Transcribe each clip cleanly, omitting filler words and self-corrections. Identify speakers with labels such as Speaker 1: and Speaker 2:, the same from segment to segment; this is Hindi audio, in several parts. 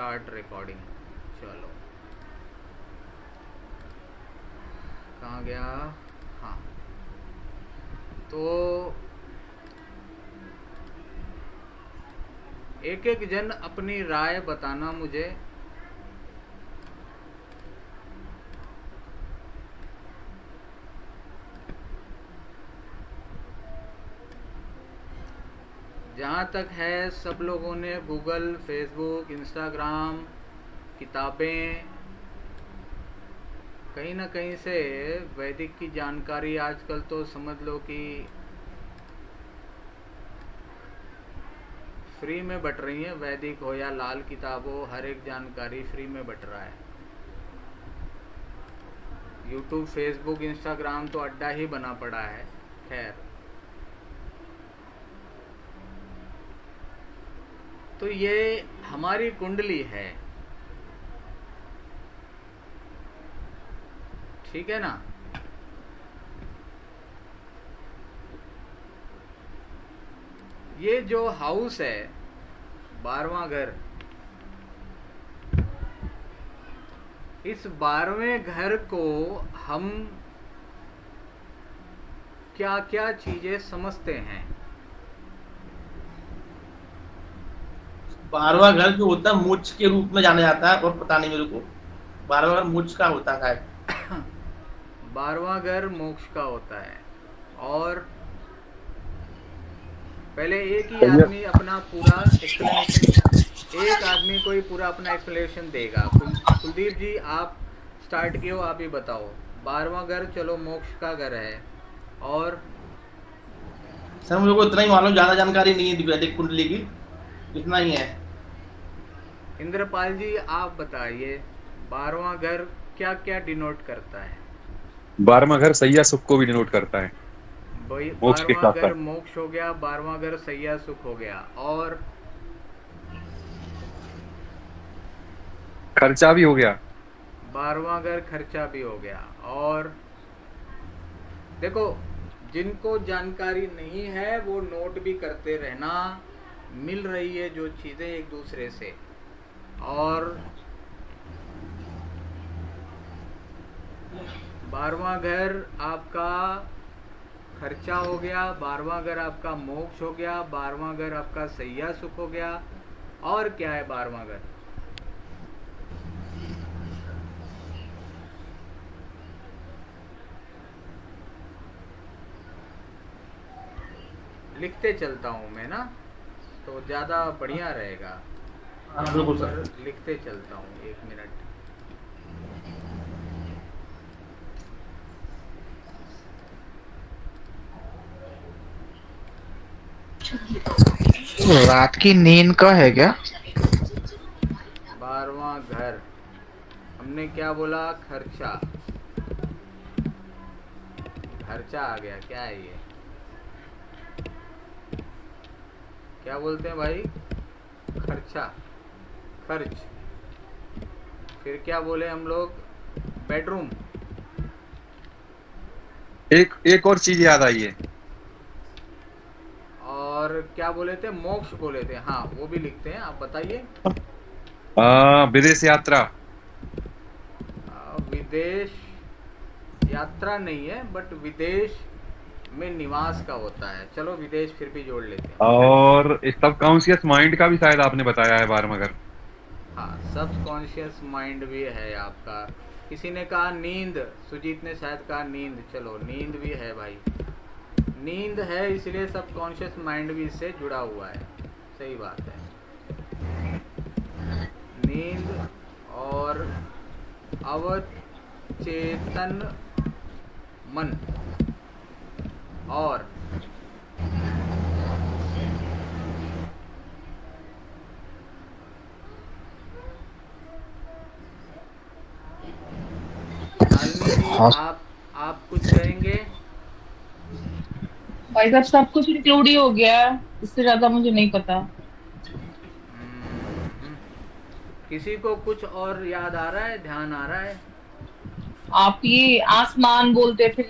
Speaker 1: Start recording. चलो, कहाँ गया? हाँ, तो एक एक जन अपनी राय बताना मुझे। जहाँ तक है, सब लोगों ने गूगल, फेसबुक, इंस्टाग्राम, किताबें, कहीं ना कहीं से वैदिक की जानकारी आजकल तो समझ लो कि फ्री में बट रही है। वैदिक हो या लाल किताब हो, हर एक जानकारी फ्री में बट रहा है। यूट्यूब, फेसबुक, इंस्टाग्राम तो अड्डा ही बना पड़ा है। खैर, तो ये हमारी कुंडली है, ठीक है ना? ये जो हाउस है, 12वां घर, इस 12वें घर को हम क्या क्या चीजें समझते हैं?
Speaker 2: 12वां घर जो होता है मोक्ष के रूप में जाना जाता है, और पता नहीं मेरे को 12वां घर मोक्ष का होता है।
Speaker 1: 12वां घर मोक्ष का होता है। और पहले एक ही
Speaker 3: सही है।
Speaker 1: आदमी अपना पूरा एक्सप्लेनेशन, एक आदमी कोई पूरा अपना एक्सप्लेनेशन देगा। कुलदीप जी, आप स्टार्ट किए हो, आप ही बताओ। 12वां घर, चलो, मोक्ष का घर है। और
Speaker 2: सर मुझे को इतना ही मालूम, ज्यादा जानकारी नहीं है वैदिक कुंडली की, इतना ही है।
Speaker 1: इंद्रपाल जी, आप बताइए, 12वां घर क्या क्या डिनोट करता है?
Speaker 3: 12वां घर सैया सुख को भी डिनोट करता है,
Speaker 1: भाई,
Speaker 3: मोक्ष के
Speaker 1: 12वां
Speaker 3: साथ
Speaker 1: घर
Speaker 3: साथ।
Speaker 1: मोक्ष हो गया, 12वां घर सैया सुख हो गया। और
Speaker 3: खर्चा भी हो गया।
Speaker 1: 12वां घर खर्चा भी हो गया। और देखो, जिनको जानकारी नहीं है वो नोट भी करते रहना, मिल रही है जो चीज़ें एक दूसरे से। और 12वां घर आपका खर्चा हो गया, 12वां घर आपका मोक्ष हो गया, 12वां घर आपका सैया सुख हो गया। और क्या है 12वां घर? लिखते चलता हूँ मैं ना, तो ज़्यादा बढ़िया रहेगा।
Speaker 2: हाँ
Speaker 1: यहाँ
Speaker 2: बिल्कुल
Speaker 1: पर
Speaker 2: सर।
Speaker 1: लिखते चलता हूँ, एक मिनट।
Speaker 4: रात की नींद का है क्या?
Speaker 1: 12वां घर, हमने क्या बोला? खर्चा। खर्चा आ गया, क्या है ये? क्या बोलते हैं भाई? खर्चा, खर्च। फिर क्या बोले हम लोग? बेडरूम।
Speaker 3: एक एक और चीज याद आई है।
Speaker 1: और क्या बोले थे? मोक्ष बोले थे। हाँ, वो भी लिखते हैं, आप बताइए।
Speaker 3: विदेश यात्रा।
Speaker 1: विदेश यात्रा नहीं है, बट विदेश में निवास का होता है। चलो, विदेश फिर भी जोड़ लेते हैं।
Speaker 3: और सब कॉन्शियस माइंड का भी शायद आपने बताया है 12वां घर।
Speaker 1: हाँ, सब कॉन्शियस माइंड भी है आपका। किसी ने कहा नींद, सुजीत ने शायद कहा नींद। चलो, नींद भी है भाई। नींद है, इसलिए सब कॉन्शियस माइंड भी इससे जुड़ा हुआ है। सही बात है। नींद और अवचेतन मन। और शालिनी जी,
Speaker 4: हाँ
Speaker 1: आप कुछ कहेंगे?
Speaker 5: भाई साहब, सब कुछ इंक्लूड ही हो गया है, इससे ज्यादा मुझे नहीं पता।
Speaker 1: हम्म, किसी को कुछ और याद आ रहा है, ध्यान आ रहा है?
Speaker 5: आप ये आसमान बोलते थे,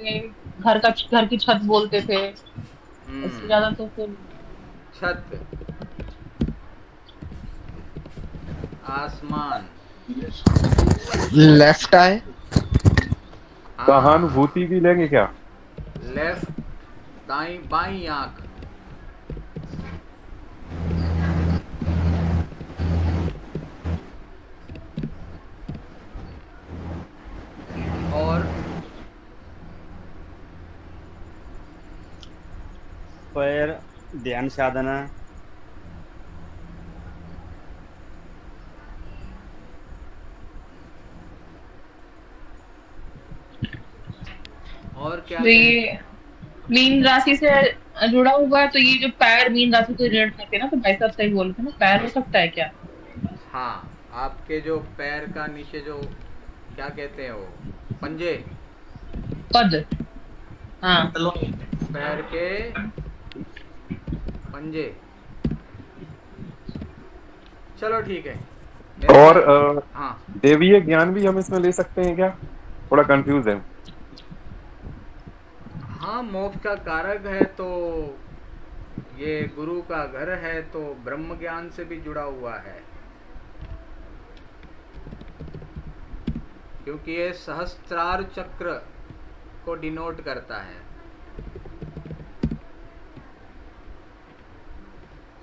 Speaker 5: घर की छत बोलते थे, इससे ज्यादा तो फिर
Speaker 1: छत। आसमान।
Speaker 4: लेफ्ट आई।
Speaker 1: हाँ,
Speaker 3: सहानुभूति भी लेंगे क्या?
Speaker 1: लेफ्ट, दाई बाई आंख। और
Speaker 6: पैर ध्यान साधना।
Speaker 1: और क्या
Speaker 5: तो
Speaker 1: कहें?
Speaker 5: ये मीन राशि से जुड़ा हुआ है, तो ये जो पैर मीन राशि से रिलेट करते हैं ना, तो भाई साहब सही बोल रहे हैं ना, पैर हो सकता है क्या?
Speaker 1: हाँ, आपके जो पैर का नीचे जो क्या कहते हैं वो पंजे,
Speaker 5: पद। हाँ।
Speaker 2: चलो
Speaker 1: पैर के पंजे। चलो ठीक है।
Speaker 3: और
Speaker 1: हाँ,
Speaker 3: देवीय ज्ञान भी हम इसमें ले सकते हैं क्या? थोड़ा कंफ्यूज है।
Speaker 1: हाँ, मोक्ष का कारक है तो ये गुरु का घर है, तो ब्रह्म ज्ञान से भी जुड़ा हुआ है, क्योंकि ये सहस्त्रार चक्र को डिनोट करता है।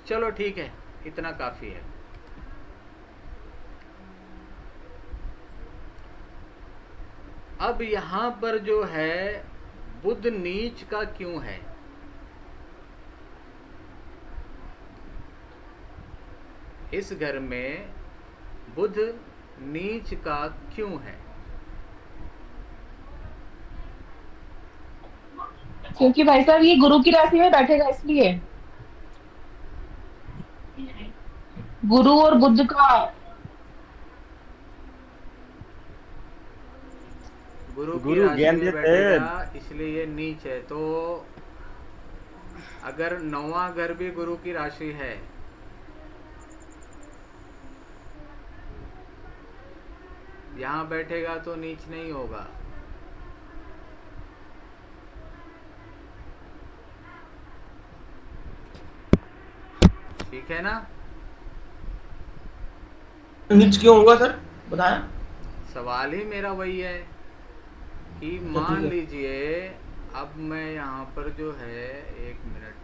Speaker 1: चलो ठीक है, इतना काफी है। अब यहां पर जो है बुध नीच का क्यों है? इस घर में बुध नीच का क्यों है?
Speaker 5: क्योंकि भाई साहब ये गुरु की राशि में बैठेगा, इसलिए। गुरु और बुध का।
Speaker 1: गुरु की
Speaker 6: गुरु
Speaker 1: राशि
Speaker 6: ज्ञान
Speaker 1: में
Speaker 6: देते
Speaker 1: बैठेगा,
Speaker 6: हैं।
Speaker 1: इसलिए ये नीच है। तो अगर 9वां घर भी गुरु की राशि है, यहां बैठेगा तो नीच नहीं होगा। ठीक है ना?
Speaker 2: नीच क्यों होगा सर, बताएं।
Speaker 1: सवाल ही मेरा वही है कि
Speaker 2: अच्छा,
Speaker 1: मान
Speaker 2: ठीक है।
Speaker 1: लीजिए, अब मैं यहाँ पर जो है, एक मिनट,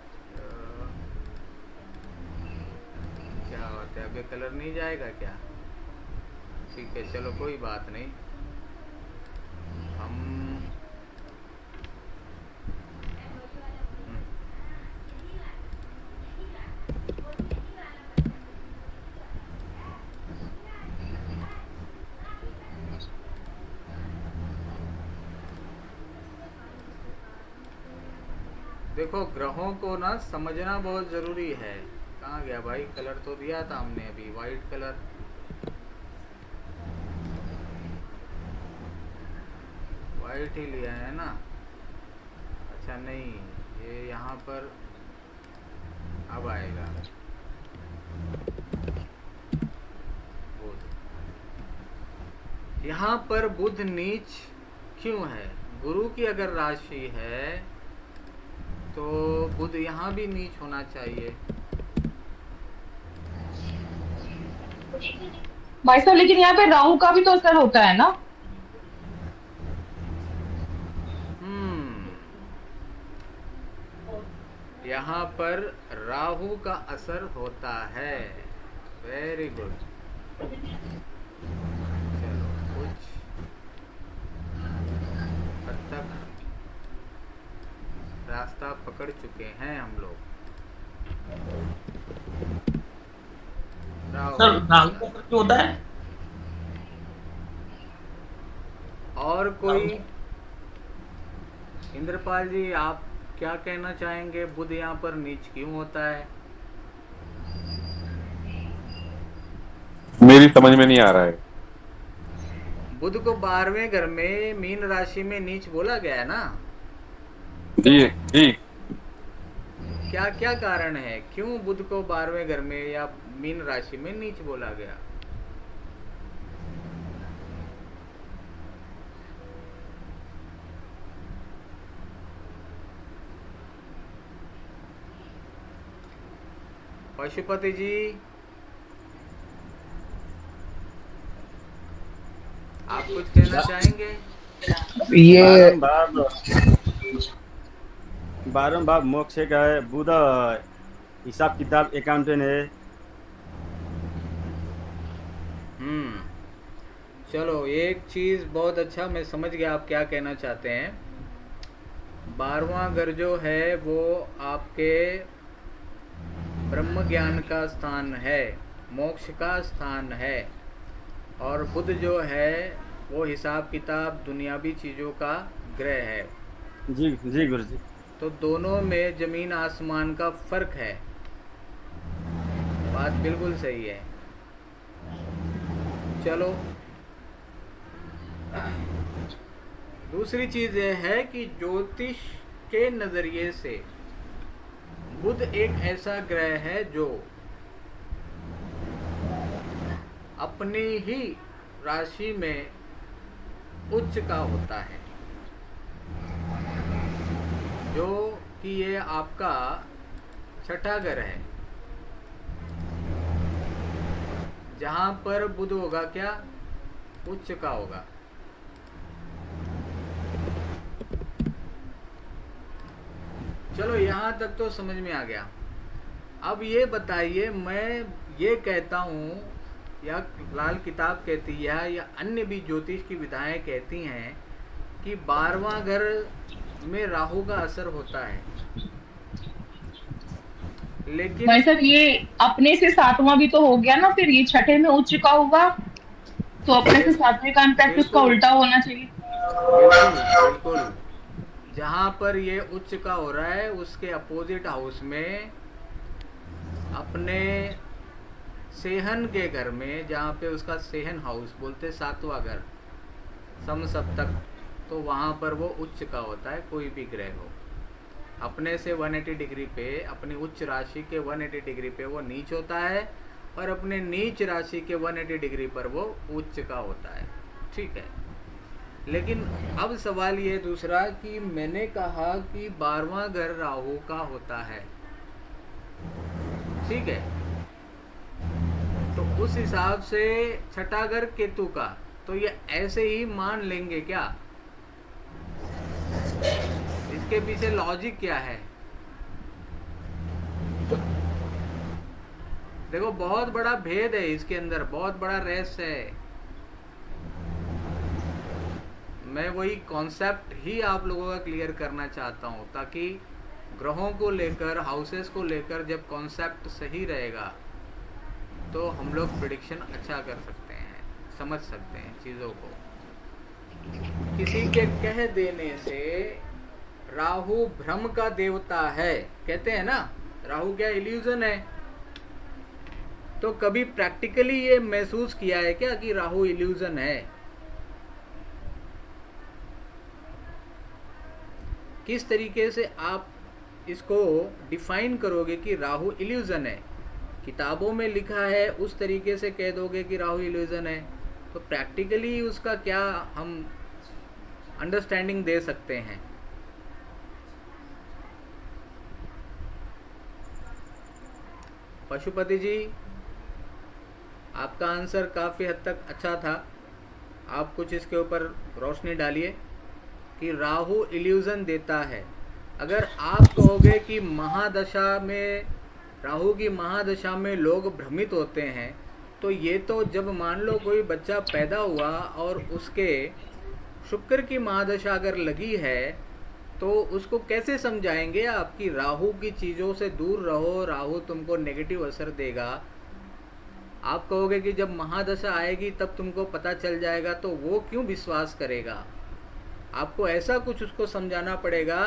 Speaker 1: क्या होता है, अब ये कलर नहीं जाएगा क्या? ठीक है, चलो कोई बात नहीं। हम देखो, ग्रहों को ना समझना बहुत जरूरी है। कहाँ गया भाई? कलर तो दिया था हमने अभी, वाइट कलर। वाइट ही लिया है ना? अच्छा नहीं, ये यहाँ पर अब आएगा बुध। यहाँ पर बुध नीच क्यों है? गुरु की अगर राशि है तो बुध यहाँ भी नीच होना चाहिए।
Speaker 5: भाई साहब लेकिन यहाँ पे राहु का भी तो असर होता है ना?
Speaker 1: यहाँ पर राहु का असर होता है। Very good. चलो, कुछ हद तक रास्ता पकड़ चुके हैं हम लोग।
Speaker 2: सर राहु का असर क्यों होता है?
Speaker 1: और कोई? इंद्रपाल जी, आप क्या कहना चाहेंगे? बुध यहाँ पर नीच क्यों होता है?
Speaker 3: मेरी समझ में नहीं आ रहा है।
Speaker 1: बुध को 12वें घर में मीन राशि में नीच बोला गया है ना?
Speaker 3: जी जी।
Speaker 1: क्या क्या कारण है, क्यों बुध को 12वें घर में या मीन राशि में नीच बोला गया? पशुपति जी, आप कुछ कहना चाहेंगे?
Speaker 4: ये
Speaker 6: बारंबार मोक्ष का है, बुध हिसाब किताब अकाउंटेंट है।
Speaker 1: चलो, एक चीज बहुत अच्छा, मैं समझ गया आप क्या कहना चाहते हैं। 12वां घर जो है वो आपके ब्रह्म ज्ञान का स्थान है, मोक्ष का स्थान है, और बुध जो है वो हिसाब किताब दुनियावी चीज़ों का ग्रह है।
Speaker 6: जी जी गुरु जी।
Speaker 1: तो दोनों में जमीन आसमान का फर्क है। बात बिल्कुल सही है। चलो, दूसरी चीज यह है कि ज्योतिष के नजरिए से बुध एक ऐसा ग्रह है जो अपनी ही राशि में उच्च का होता है, जो कि ये आपका छठा घर है, जहां पर बुध होगा क्या, उच्च का होगा। चलो, यहां तक तो समझ में आ गया। अब ये बताइए, मैं ये कहता हूं या लाल किताब कहती है या अन्य भी ज्योतिष की विधाएं कहती हैं कि 12वां घर में राहु का असर होता है, लेकिन
Speaker 5: भाई साहब ये अपने से 7वां भी तो हो गया ना, फिर ये छठे में उच्च का होगा, तो अपने से 7वें का इम्पैक्ट उसका उल्टा होना चाहिए।
Speaker 1: बिल्कुल बिल्कुल, जहां पर ये उच्च का हो रहा है उसके अपोजिट हाउस में अपने सेहन के घर में, जहाँ पे उसका सेहन हाउस बोलते 7वां घर समसप्तक, तो वहाँ पर वो उच्च का होता है। कोई भी ग्रह हो अपने से 180 डिग्री पे, अपनी उच्च राशि के 180 डिग्री पे वो नीच होता है, और अपने नीच राशि के 180 डिग्री पर वो उच्च का होता है। ठीक है, लेकिन अब सवाल ये दूसरा कि मैंने कहा कि 12वां घर राहु का होता है, ठीक है, तो उस हिसाब से छठा घर केतु का, तो ये ऐसे ही मान लेंगे क्या? इसके पीछे लॉजिक क्या है? देखो, बहुत बड़ा भेद है इसके अंदर, बहुत बड़ा रहस्य है। मैं वही कॉन्सेप्ट ही आप लोगों का क्लियर करना चाहता हूं, ताकि ग्रहों को लेकर, हाउसेस को लेकर जब कॉन्सेप्ट सही रहेगा तो हम लोग प्रेडिक्शन अच्छा कर सकते हैं, समझ सकते हैं चीज़ों को। किसी के कह देने से राहु भ्रम का देवता है, कहते हैं ना, राहु क्या इल्यूजन है, तो कभी प्रैक्टिकली ये महसूस किया है क्या कि राहु इल्यूजन है? किस तरीके से आप इसको डिफाइन करोगे कि राहु इल्यूजन है? किताबों में लिखा है उस तरीके से कह दोगे कि राहु इल्यूजन है, तो प्रैक्टिकली उसका क्या हम अंडरस्टैंडिंग दे सकते हैं? पशुपति जी, आपका आंसर काफ़ी हद तक अच्छा था, आप कुछ इसके ऊपर रोशनी डालिए कि राहु इल्यूजन देता है। अगर आप कहोगे कि महादशा में, राहु की महादशा में लोग भ्रमित होते हैं, तो ये तो जब मान लो कोई बच्चा पैदा हुआ और उसके शुक्र की महादशा अगर लगी है, तो उसको कैसे समझाएंगे आप कि राहु की चीज़ों से दूर रहो, राहु तुमको नेगेटिव असर देगा? आप कहोगे कि जब महादशा आएगी तब तुमको पता चल जाएगा, तो वो क्यों विश्वास करेगा? आपको ऐसा कुछ उसको समझाना पड़ेगा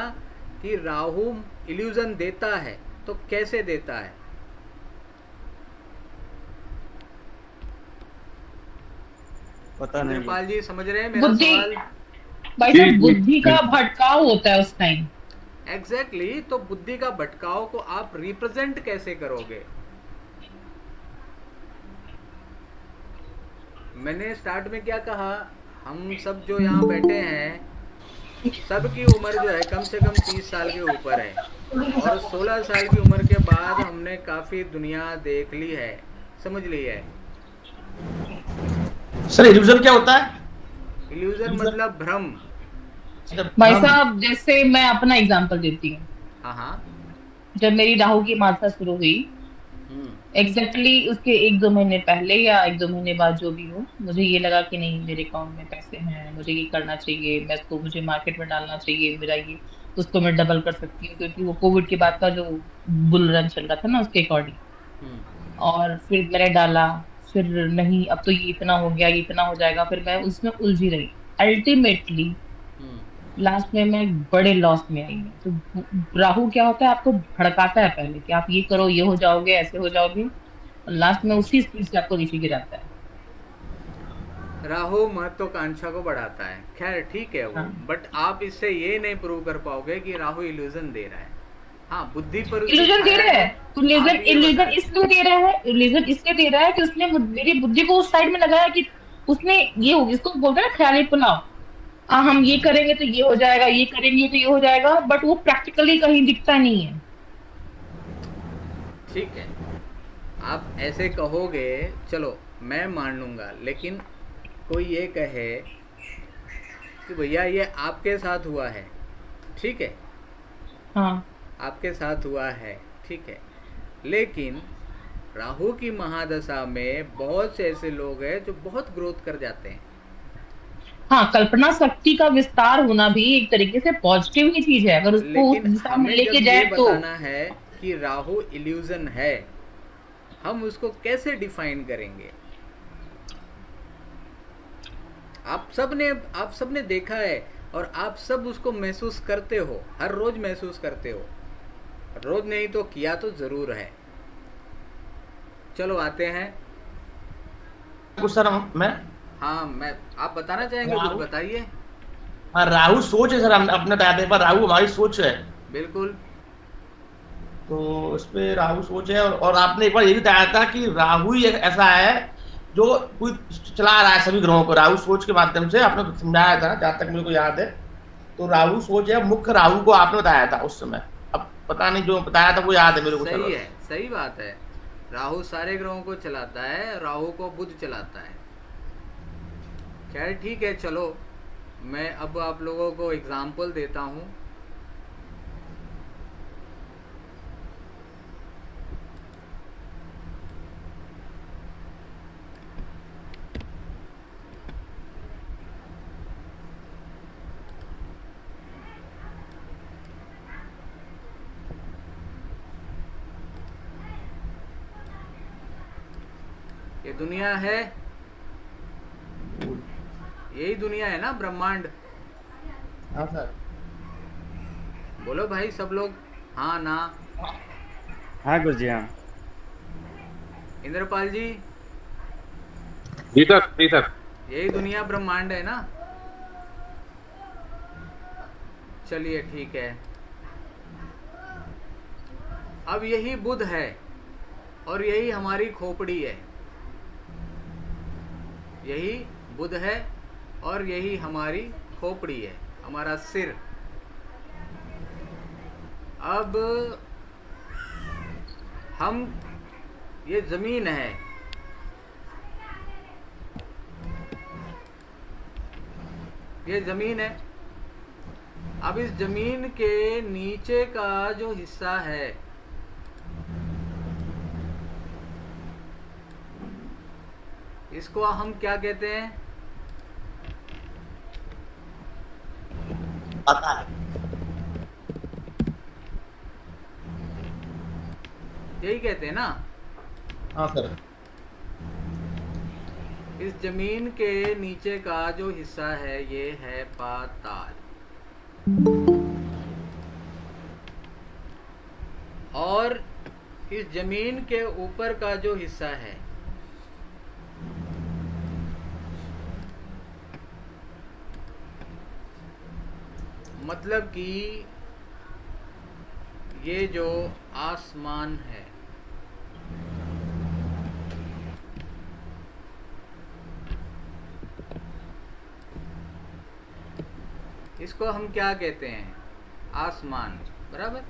Speaker 1: कि राहु इल्यूजन देता है, तो कैसे देता है?
Speaker 6: पता नहीं।
Speaker 1: नेपाल जी समझ रहे हैं मेरा
Speaker 5: बुद्धि,
Speaker 1: सवाल?
Speaker 5: भाई साहब बुद्धि का भटकाव होता है उस टाइम।
Speaker 1: एग्जैक्टली, तो बुद्धि का भटकाव को आप रिप्रेजेंट कैसे करोगे? मैंने स्टार्ट में क्या कहा, हम सब जो यहाँ बैठे हैं सबकी उम्र जो है कम से कम 30 साल के ऊपर है, और 16 साल की उम्र के बाद हमने काफी दुनिया देख ली है, समझ ली है।
Speaker 2: सर इल्यूजन क्या होता है?
Speaker 1: इल्यूजन
Speaker 2: Illusion-
Speaker 1: मतलब भ्रम।
Speaker 2: अच्छा,
Speaker 5: भाई
Speaker 2: हम-
Speaker 5: साहब जैसे मैं अपना एग्जांपल देती हूँ।
Speaker 1: हाँ हाँ।
Speaker 5: जब मेरी राहु की मासा शुरू हुई,
Speaker 1: हम्म
Speaker 5: एग्जैक्टली उसके 1-2 महीने पहले या 1-2 महीने बाद जो भी हो, मुझे ये लगा कि नहीं मेरे अकाउंट में पैसे हैं, मुझे ये करना चाहिए, मैं इसको मुझे मार्केट में डालना चाहिए, मेरा ये उसको मैं डबल कर सकती हूँ, क्योंकि वो कोविड के बाद का जो बुल रन चल रहा था ना उसके अकॉर्डिंग।
Speaker 1: हम्म
Speaker 5: और फिर मैंने डाला, फिर नहीं अब तो ये इतना हो गया, ये इतना हो जाएगा, फिर मैं उसमें उलझी रही। अल्टीमेटली
Speaker 1: हम्म
Speaker 5: लास्ट में मैं बड़े लॉस में आई हूँ। तो राहु क्या होता है, आपको भड़काता है पहले कि आप ये करो, ये हो जाओगे, ऐसे हो जाओगे, और लास्ट में उसी स्पीड से आपको नीचे गिराता है।
Speaker 1: राहु महत्वाकांक्षा को बढ़ाता है, खैर ठीक है वो,
Speaker 5: हाँ।
Speaker 1: बट आप इससे ये नहीं प्रूव कर पाओगे कि राहु इल्यूजन दे रहा है। हाँ, बुद्धि पर उसने
Speaker 5: इल्यूजन दे
Speaker 1: छाया
Speaker 5: रहा है, इल्यूजन
Speaker 1: आप ये
Speaker 5: इल्यूजन
Speaker 1: बता
Speaker 5: इसलिए दे रहा है, इल्यूजन इसलिए दे रहा है कि उसने मेरी बुद्धि को उस साइड में लगाया कि उसने ये होगी, इसको बोलते हैं ना ख्याली पुलाव। हम ये करेंगे तो ये हो जाएगा, ये करेंगे तो ये हो जाएगा, बट वो प्रैक्टिकली कहीं दिखता नहीं है।
Speaker 1: ठीक है, आप ऐसे कहोगे, चलो मैं मान लूंगा, लेकिन कोई ये कहे कि भैया ये आपके साथ हुआ है, ठीक है,
Speaker 5: हाँ
Speaker 1: आपके साथ हुआ है, ठीक है, लेकिन राहु की महादशा में बहुत से ऐसे लोग हैं जो बहुत ग्रोथ कर जाते हैं।
Speaker 5: हाँ, कल्पना शक्ति का विस्तार होना भी एक तरीके से पॉजिटिव ही चीज है, अगर उसको उस
Speaker 1: लेकिन
Speaker 5: दिशा में
Speaker 1: हमें
Speaker 5: लेके
Speaker 1: जब
Speaker 5: जाए
Speaker 1: ये
Speaker 5: तो।
Speaker 1: बताना है कि राहु इल्यूजन है, हम उसको कैसे डिफाइन करेंगे? आप सब ने देखा है और आप सब उसको महसूस करते हो, हर रोज महसूस करते हो, रोज नहीं तो किया तो जरूर है। चलो आते हैं।
Speaker 2: कुछ सर मैं
Speaker 1: हाँ, मैं आप बताना चाहेंगे, कुछ
Speaker 2: राहु-
Speaker 1: बताइए।
Speaker 2: हाँ, राहु सोच है सर, अपने बताया था, पर राहु हमारी सोच है।
Speaker 1: बिल्कुल।
Speaker 2: तो उस पे राहु सोच है, और आपने एक बार ये भी बताया था कि राहु ही एक ऐसा है जो कोई चला रहा है सभी ग्रहों को, राहु सोच के माध्यम से आपने समझाया था, जहां तक मेरे को याद है। तो राहु सोच है, मुख्य राहु को आपने बताया था उस समय। अब पता नहीं जो बताया था वो याद है मेरे को।
Speaker 1: सही है, सही बात है। राहु सारे ग्रहों को चलाता है, राहु को बुध चलाता है। खैर ठीक है, चलो मैं अब आप लोगों को एग्जाम्पल देता हूँ। ये दुनिया है, यही दुनिया है ना, ब्रह्मांड।
Speaker 2: हाँ सर।
Speaker 1: बोलो भाई सब लोग, हाँ ना।
Speaker 6: हाँ गुरुजी, हाँ।
Speaker 1: इंद्रपाल जी,
Speaker 3: जी सर, जी सर।
Speaker 1: यही दुनिया ब्रह्मांड है ना? चलिए ठीक है। अब यही बुध है और यही हमारी खोपड़ी है, यही बुध है और यही हमारी खोपड़ी है, हमारा सिर। अब हम, ये जमीन है, ये जमीन है। अब इस जमीन के नीचे का जो हिस्सा है, इसको हम क्या कहते हैं?
Speaker 2: पता है।
Speaker 1: यही कहते हैं ना?
Speaker 2: हाँ सर।
Speaker 1: इस जमीन के नीचे का जो हिस्सा है ये है पाताल, और इस जमीन के ऊपर का जो हिस्सा है मतलब कि ये जो आसमान है, इसको हम क्या कहते हैं? आसमान, बराबर?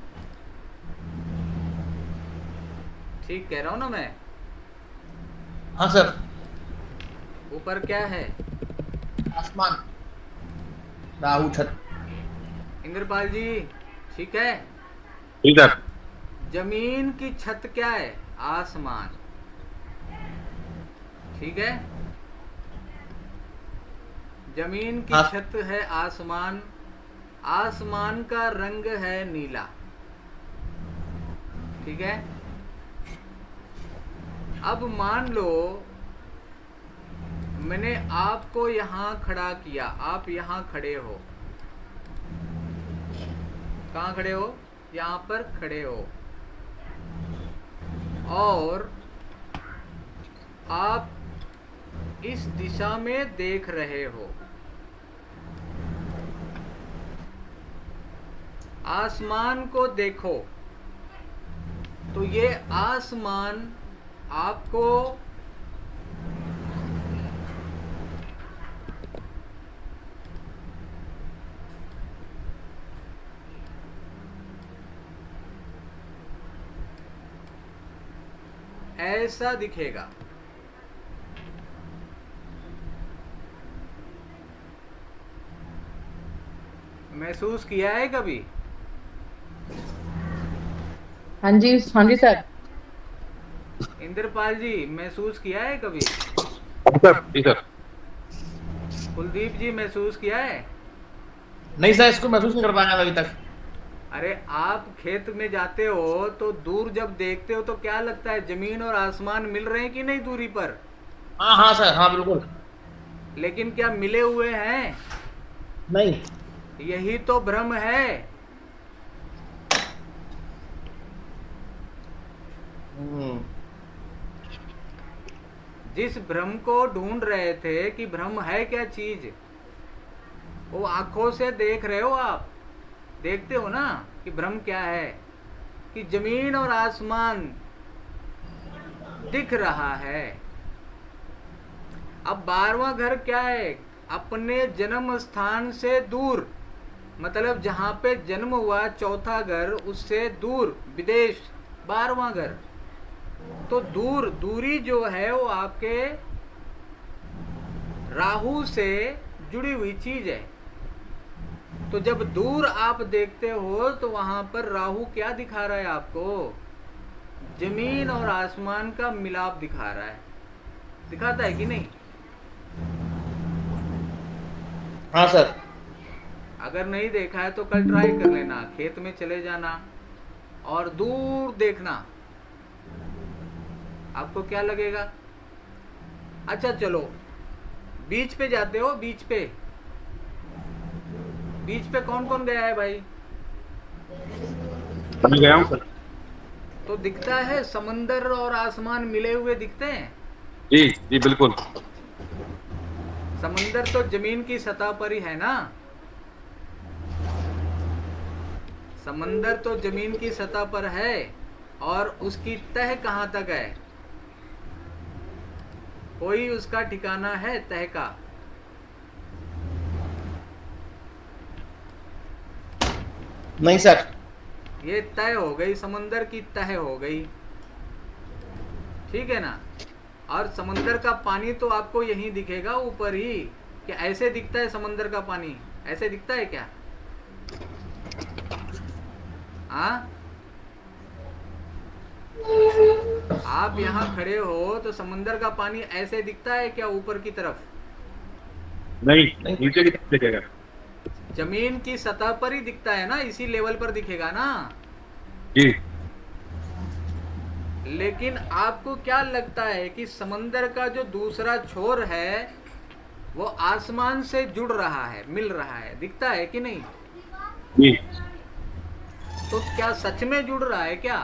Speaker 1: ठीक कह रहा हूं ना मैं?
Speaker 2: हाँ सर।
Speaker 1: ऊपर क्या है?
Speaker 2: आसमान। राहु छत।
Speaker 1: इंद्रपाल जी ठीक है।
Speaker 3: जी सर।
Speaker 1: जमीन की छत क्या है? आसमान। ठीक है। जमीन की
Speaker 2: हाँ।
Speaker 1: छत है आसमान। आसमान का रंग है नीला। ठीक है। अब मान लो मैंने आपको यहां खड़ा किया, आप यहां खड़े हो। कहां खड़े हो? यहां पर खड़े हो और आप इस दिशा में देख रहे हो। आसमान को देखो तो ये आसमान आपको ऐसा दिखेगा। महसूस किया है कभी?
Speaker 5: हाँ जी सर।
Speaker 1: इंद्रपाल जी महसूस किया है कभी?
Speaker 3: जी सर। जी सर।
Speaker 1: कुलदीप जी महसूस किया है?
Speaker 2: नहीं सर, इसको महसूस नहीं कर पाया अभी तक।
Speaker 1: अरे आप खेत में जाते हो तो दूर जब देखते हो तो क्या लगता है? जमीन और आसमान मिल रहे हैं कि नहीं दूरी पर?
Speaker 2: हाँ हाँ सर, हाँ बिल्कुल।
Speaker 1: लेकिन क्या मिले हुए हैं?
Speaker 2: नहीं।
Speaker 1: यही तो भ्रम है।
Speaker 2: हम्म।
Speaker 1: जिस भ्रम को ढूंढ रहे थे कि भ्रम है क्या चीज, वो आंखों से देख रहे हो आप। देखते हो ना कि भ्रम क्या है, कि जमीन और आसमान दिख रहा है। अब 12वां घर क्या है? अपने जन्म स्थान से दूर, मतलब जहां पे जन्म हुआ चौथा घर, उससे दूर विदेश 12वां घर। तो दूरी जो है वो आपके राहु से जुड़ी हुई चीज है। तो जब दूर आप देखते हो तो वहां पर राहु क्या दिखा रहा है आपको? जमीन और आसमान का मिलाप दिखा रहा है। दिखाता है कि नहीं?
Speaker 2: हाँ सर।
Speaker 1: अगर नहीं देखा है तो कल ट्राई कर लेना, खेत में चले जाना और दूर देखना, आपको क्या लगेगा? अच्छा चलो, बीच पे जाते हो? बीच पे कौन कौन गया है भाई?
Speaker 3: मैं गया हूँ सर।
Speaker 1: तो दिखता है समंदर और आसमान मिले हुए दिखते हैं।
Speaker 3: जी जी बिल्कुल।
Speaker 1: समंदर तो जमीन की सतह पर ही है ना। समंदर तो जमीन की सतह पर है और उसकी तह कहां तक है? कोई उसका ठिकाना है तह का?
Speaker 2: नहीं सर।
Speaker 1: ये तय हो गई, समंदर की तह हो गई। ठीक है ना? और समंदर का पानी तो आपको यहीं दिखेगा ऊपर ही। क्या ऐसे दिखता है समंदर का पानी? ऐसे दिखता है क्या? हाँ, आप यहाँ खड़े हो तो समंदर का पानी ऐसे दिखता है क्या ऊपर की तरफ?
Speaker 3: नहीं, नीचे की तरफ दिखेगा।
Speaker 1: जमीन की सतह पर ही दिखता है ना, इसी लेवल पर दिखेगा ना।
Speaker 3: जी।
Speaker 1: लेकिन आपको क्या लगता है कि समंदर का जो दूसरा छोर है वो आसमान से जुड़ रहा है, मिल रहा है, दिखता है कि नहीं?
Speaker 3: जी।
Speaker 1: तो क्या सच में जुड़ रहा है क्या?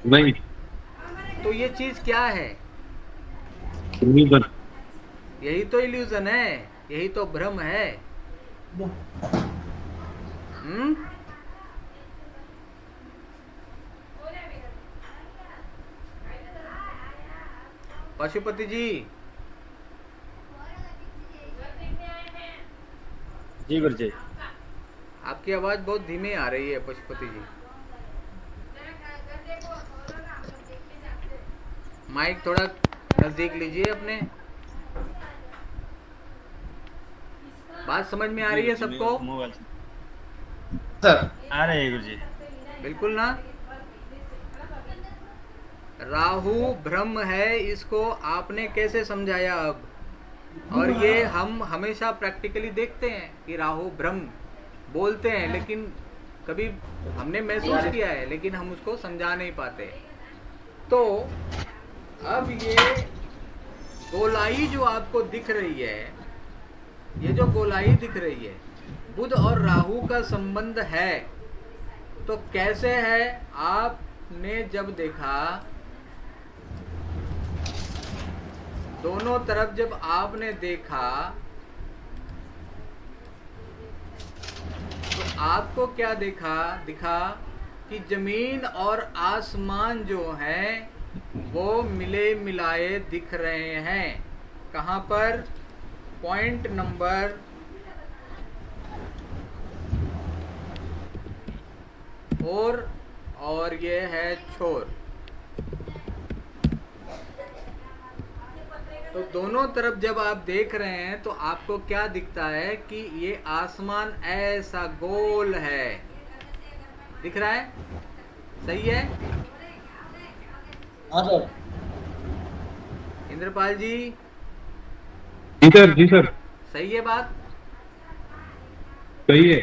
Speaker 3: नहीं।
Speaker 1: तो ये चीज क्या है?
Speaker 3: इल्यूजन।
Speaker 1: यही तो इल्यूजन है, यही तो भ्रम है। पशुपति जी,
Speaker 6: जी गुरु जी।
Speaker 1: आपकी आवाज बहुत धीमे आ रही है पशुपति जी। माइक थोड़ा नजदीक लीजिए अपने। बात समझ में आ रही है सबको?
Speaker 6: मोबाइल
Speaker 2: सर
Speaker 6: आ रहे हैं गुरुजी।
Speaker 1: बिल्कुल ना। राहु ब्रह्म है, इसको आपने कैसे समझाया अब? और ये हम हमेशा प्रैक्टिकली देखते हैं कि राहु ब्रह्म बोलते हैं, लेकिन कभी हमने महसूस किया है लेकिन हम उसको समझा नहीं पाते। तो अब ये गोलाई जो आपको दिख रही है, ये जो गोलाई दिख रही है, बुध और राहु का संबंध है। तो कैसे है? आपने जब देखा दोनों तरफ, जब आपने देखा तो आपको क्या दिखा कि जमीन और आसमान जो हैं वो मिले मिलाए दिख रहे हैं। कहाँ पर? पॉइंट नंबर और ये है छोर। तो दोनों तरफ जब आप देख रहे हैं तो आपको क्या दिखता है कि ये आसमान ऐसा गोल है, दिख रहा है? सही है?
Speaker 2: हाँ सर।
Speaker 1: इंद्रपाल जी,
Speaker 3: जी सर, जी सर,
Speaker 1: सही है बात?
Speaker 3: सही है।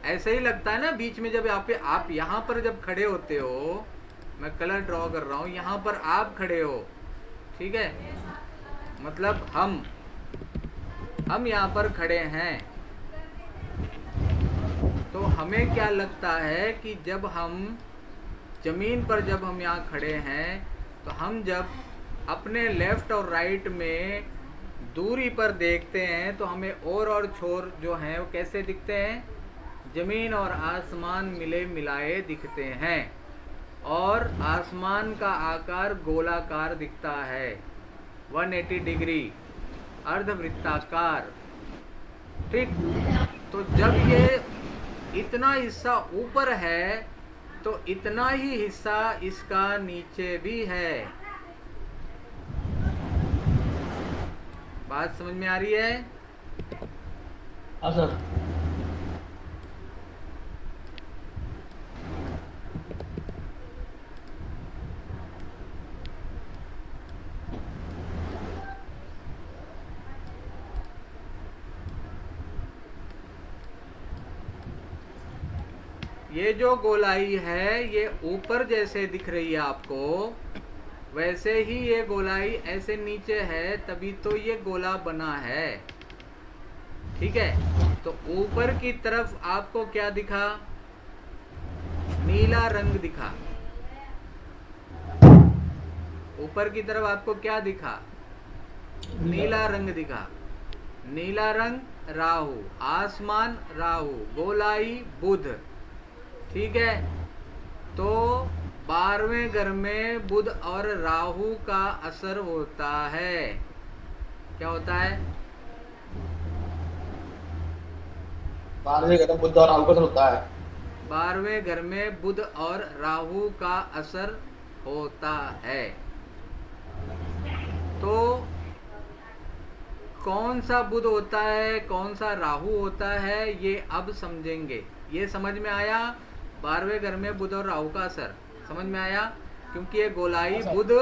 Speaker 1: ऐसे ही लगता है ना बीच में, जब आप यहाँ पर जब खड़े होते हो, मैं कलर ड्रॉ कर रहा हूँ, यहाँ पर आप खड़े हो, ठीक है, मतलब हम यहाँ पर खड़े हैं, तो हमें क्या लगता है कि जब हम जमीन पर जब हम यहाँ खड़े हैं तो हम जब अपने लेफ्ट और राइट में दूरी पर देखते हैं तो हमें और छोर जो हैं वो कैसे दिखते हैं? जमीन और आसमान मिले मिलाए दिखते हैं, और आसमान का आकार गोलाकार दिखता है, 180 डिग्री अर्धवृत्ताकार, ठीक। तो जब ये इतना हिस्सा ऊपर है तो इतना ही हिस्सा इसका नीचे भी है। बात समझ में आ रही है?
Speaker 2: हाँ सर।
Speaker 1: ये जो गोलाई है ये ऊपर जैसे दिख रही है आपको, वैसे ही ये गोलाई ऐसे नीचे है, तभी तो ये गोला बना है, ठीक है। तो ऊपर की तरफ आपको क्या दिखा? नीला रंग दिखा। ऊपर की तरफ आपको क्या दिखा? नीला रंग दिखा। नीला रंग राहु, आसमान राहु, गोलाई बुध, ठीक है। तो 12वें घर में बुध और राहु का असर होता है। क्या होता है?
Speaker 2: 12वें घर में बुध और राहु का असर होता है।
Speaker 1: 12वें घर में बुध और राहु का असर होता है। तो कौन सा बुध होता है, कौन सा राहु होता है, ये अब समझेंगे। ये समझ में आया? 12वें घर में बुध और राहु का असर समझ में आया? क्योंकि ये गोलाई बुध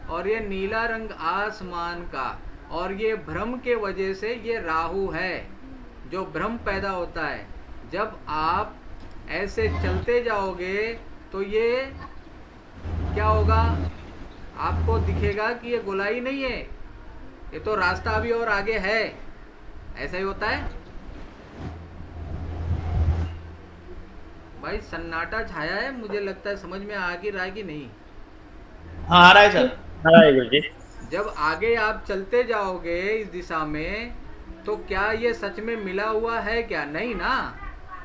Speaker 1: और ये नीला रंग आसमान का, और ये भ्रम के वजह से ये राहु है, जो भ्रम पैदा होता है। जब आप ऐसे चलते जाओगे तो ये क्या होगा? आपको दिखेगा कि ये गोलाई नहीं है, ये तो रास्ता अभी और आगे है। ऐसा ही होता है भाई। सन्नाटा छाया है, मुझे लगता है समझ में आ रहा है कि नहीं?
Speaker 2: हाँ आ रहा है सर।
Speaker 6: आ रहा है गुरुजी।
Speaker 1: जब आगे आप चलते जाओगे इस दिशा में तो क्या ये सच में मिला हुआ है? क्या नहीं ना।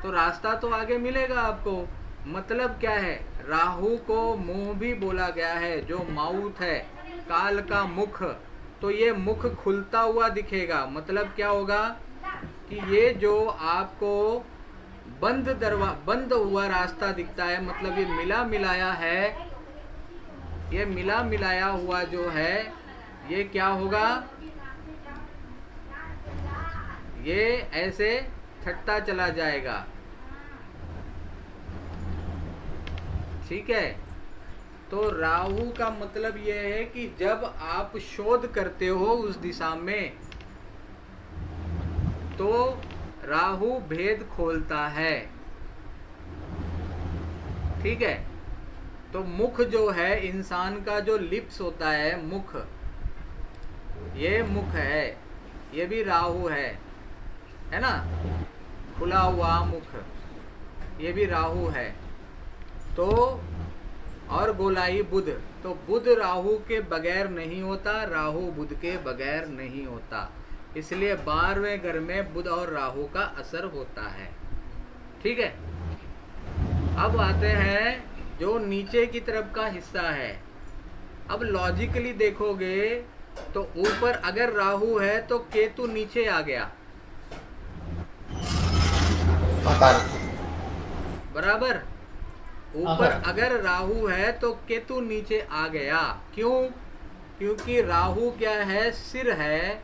Speaker 1: तो रास्ता तो आगे मिलेगा आपको। मतलब क्या है? राहु को मुंह भी बोला गया है, जो माउथ है, काल का मुख। तो ये मुख खुलता हुआ दिखेगा। मतलब क्या होगा कि ये जो आपको बंद हुआ रास्ता दिखता है, मतलब ये मिला मिलाया है, ये मिला मिलाया हुआ जो है, ये क्या होगा? ये ऐसे छटता चला जाएगा। ठीक है, तो राहु का मतलब यह है कि जब आप शोध करते हो उस दिशा में तो राहु भेद खोलता है। ठीक है, तो मुख जो है इंसान का, जो लिप्स होता है, मुख, ये मुख है, ये भी राहु है ना, खुला हुआ मुख, ये भी राहु है। तो और गोलाई बुध, तो बुध राहु के बगैर नहीं होता, राहु बुध के बगैर नहीं होता, इसलिए 12वें घर में बुध और राहु का असर होता है। ठीक है, अब आते हैं जो नीचे की तरफ का हिस्सा है। अब लॉजिकली देखोगे तो ऊपर अगर राहु है तो केतु नीचे आ गया, बराबर। ऊपर अगर राहु है तो केतु नीचे आ गया। क्यों? क्योंकि राहु क्या है, सिर है,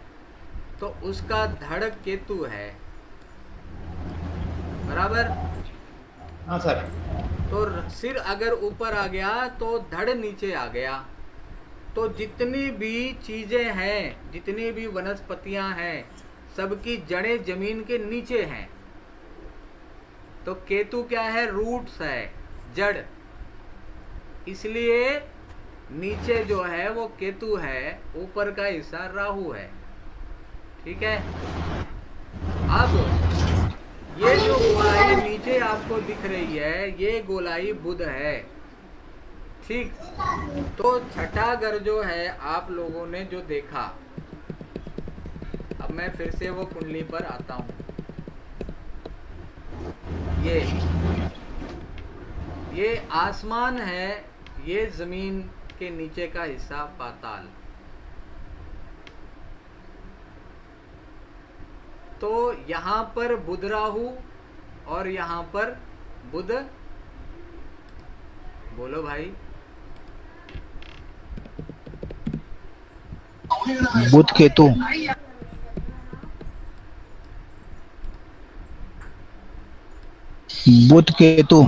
Speaker 1: तो उसका धड़ केतु है, बराबर।
Speaker 2: हाँ सर।
Speaker 1: तो सिर अगर ऊपर आ गया तो धड़ नीचे आ गया। तो जितनी भी चीजें हैं, जितनी भी वनस्पतियां हैं, सबकी जड़ें जमीन के नीचे हैं। तो केतु क्या है, रूट्स है, जड़, इसलिए नीचे जो है वो केतु है, ऊपर का हिस्सा राहु है। ठीक है, अब ये जो गोलाई नीचे आपको दिख रही है, ये गोलाई बुध है। ठीक, तो छठा घर जो है आप लोगों ने जो देखा, अब मैं फिर से वो कुंडली पर आता हूं। ये आसमान है, ये जमीन के नीचे का हिस्सा पाताल। तो यहां पर बुध राहु और यहां पर बुध, बोलो भाई,
Speaker 4: बुध केतु। बुध केतु।